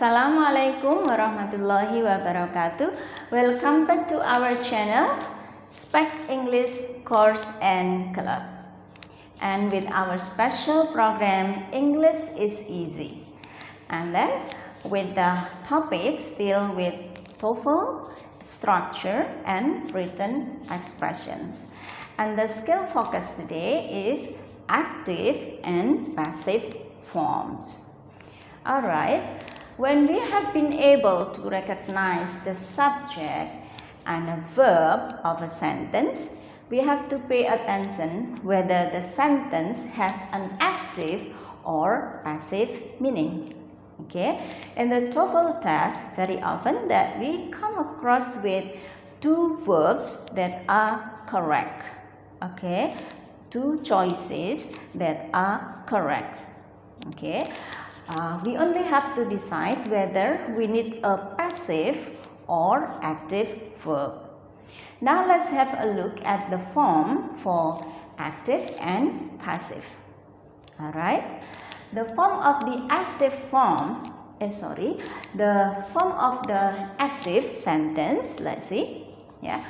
Assalamualaikum warahmatullahi wabarakatuh. Welcome back to our channel Specc English Course and Club. And with our special program English is Easy. And then with the topics deal with Toefl, structure and written expressions. And the skill focus today is active and passive forms. Alright, when we have been able to recognize the subject and a verb of a sentence, we have to pay attention whether the sentence has an active or passive meaning. Okay, in the Toefl test, very often that we come across with two verbs that are correct. Okay, two choices that are correct. Okay. We only have to decide whether we need a passive or active verb. Now let's have a look at the form for active and passive. Alright, the form of the active form, the form of the active sentence, let's see, yeah,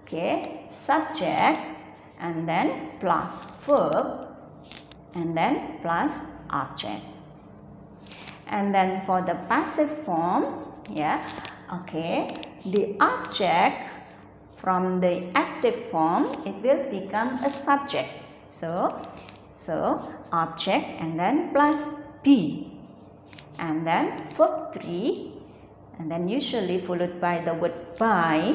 okay, subject and then plus verb and then plus object. And then for the passive form, yeah, okay, the object from the active form, it will become a subject. So object and then plus be. And then verb 3, and then usually followed by the word by,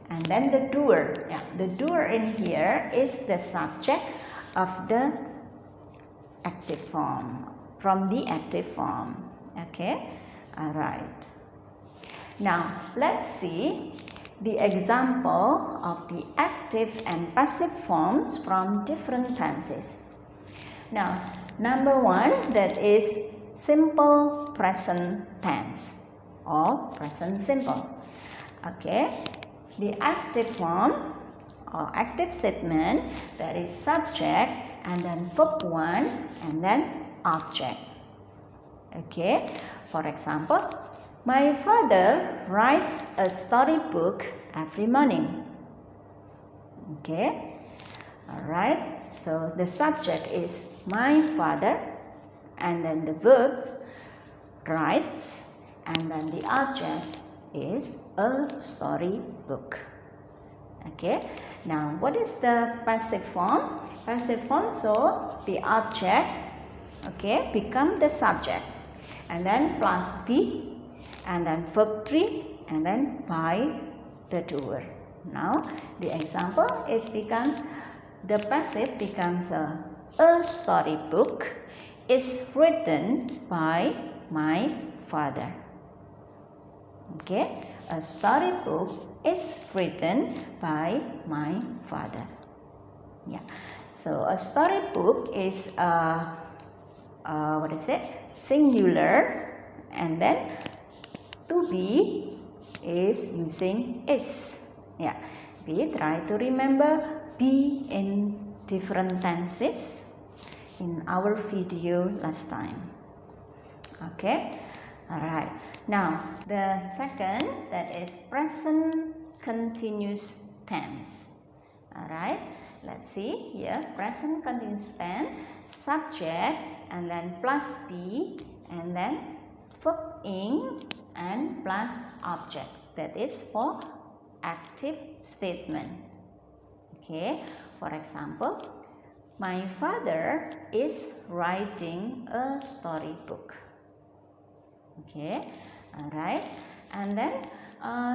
and then the doer. Yeah, the doer in here is the subject of the active form, from the active form. Okay, alright. Now let's see the example of the active and passive forms from different tenses. Now, number one, that is simple present tense or present simple. Okay, the active form or active statement, that is subject and then verb 1 and then object. Okay, for example, my father writes a storybook every morning. Okay, alright, so the subject is my father and then the verbs writes and then the object is a storybook. Okay, now what is the passive form? Passive form, so the object, okay, become the subject. And then plus be, and then verb 3, and then by the doer. Now the example, it becomes, the passive becomes a storybook is written by my father. Okay, a storybook is written by my father. Yeah, so a storybook is singular, and then to be is using is. Yeah, we try to remember be in different tenses in our video last time. Okay, alright. Now the second, that is present continuous tense. Alright, let's see here, present continuous tense, subject and then plus be and then verb ing and plus object. That is for active statement. Okay, for example, my father is writing a storybook. Okay, alright, and then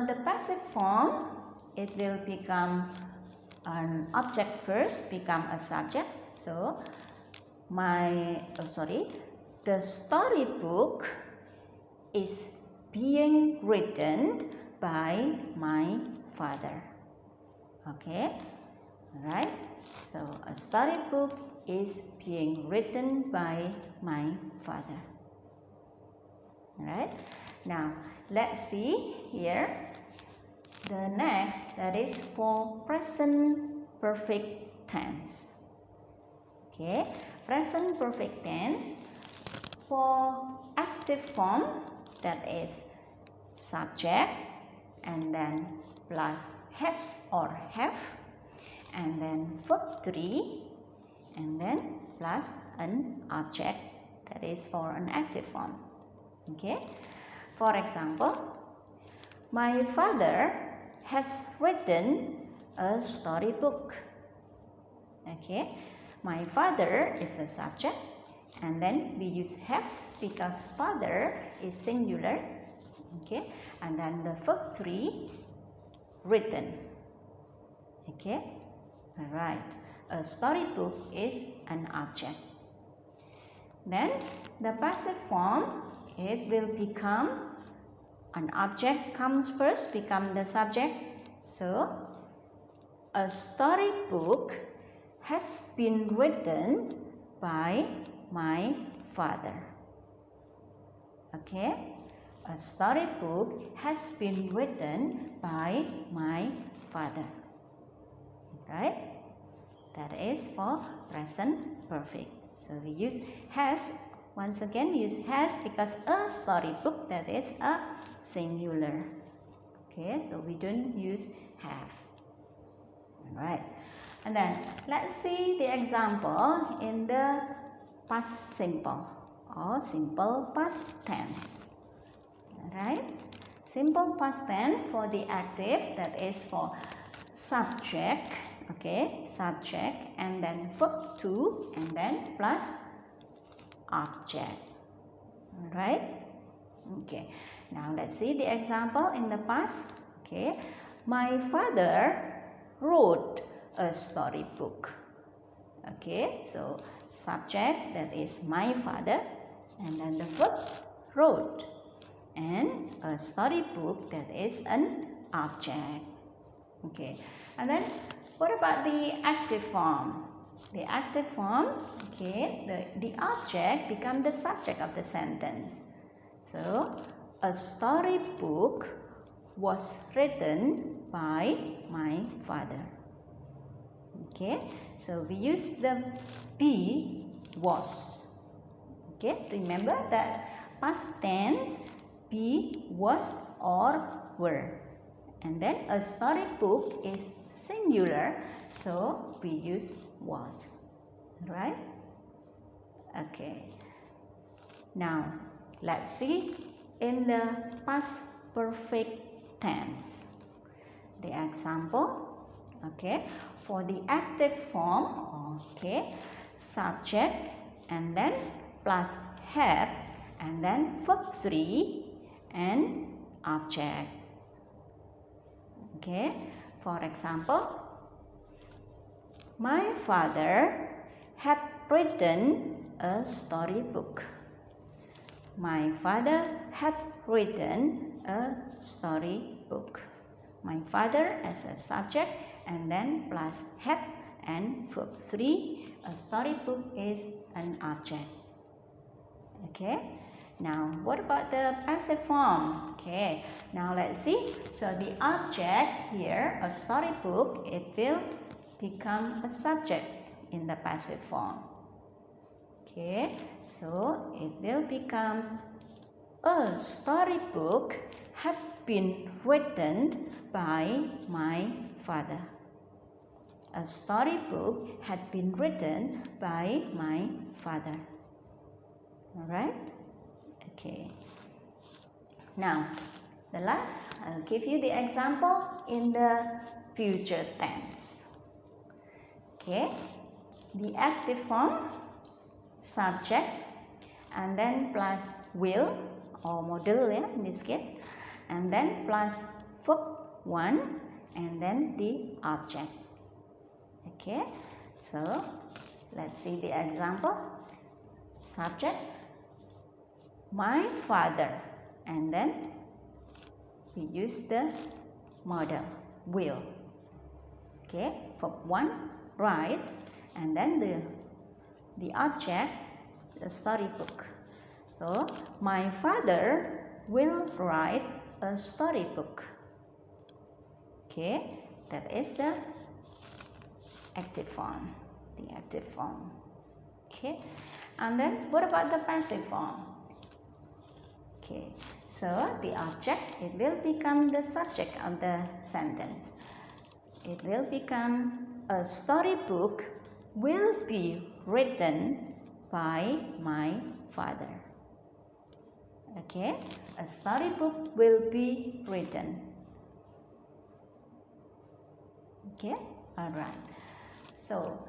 the passive form, it will become an object first, become a subject. So the storybook is being written by my father. Okay, alright, so a storybook is being written by my father. Alright, now let's see here the next, that is for present perfect tense. Okay, present perfect tense, for active form, that is subject, and then plus has or have, and then verb 3, and then plus an object, that is for an active form. Okay, for example, my father has written a storybook. Okay, my father is a subject, and then we use has because father is singular. Okay, and then the verb 3, written. Okay, all right, a storybook is an object. Then the passive form, it will become an object comes first, become the subject. So a storybook has been written by my father. Okay, a storybook has been written by my father. Right, that is for present perfect. So we use has. Once again, we use has because a storybook, that is a singular. Okay, so we don't use have. Alright, and then let's see the example in the past simple or simple past tense. Alright, simple past tense for the active, that is for subject. Okay, subject, and then verb 2, and then plus object. Alright, okay, now let's see the example in the past. Okay, my father wrote a storybook. Okay, so subject, that is my father, and then the verb wrote, and a storybook, that is an object. Okay, and then what about the active form? The active form, okay, the object become the subject of the sentence. So a storybook was written by my father. Okay, so we use the be, was. Okay, remember that past tense, be, was, or were. And then a storybook is singular, so we use was. Right? Okay. Now, let's see in the past perfect tense. The example, okay, for the active form, okay, subject, and then plus had, and then verb 3, and object. Okay, for example, my father had written a storybook. My father had written a storybook. My father as a subject, and then plus had and verb 3. A storybook is an object. Okay. Now, what about the passive form? Okay, now let's see. So the object here, a storybook, it will become a subject in the passive form. Okay, so it will become a storybook had been written by my father. A storybook had been written by my father. Alright? Okay. Now, the last, I'll give you the example in the future tense. Okay. The active form, subject, and then plus will or model, yeah, in this case, and then plus verb 1, and then the object. Okay. So, let's see the example. Subject, my father, and then we use the model, will. Okay, verb 1, write, and then the object, the storybook. So, my father will write a storybook. Okay, that is the active form, the active form. Okay, and then what about the passive form? Okay, so the object, it will become the subject of the sentence. It will become a storybook will be written by my father. Okay, a storybook will be written. Okay, all right. So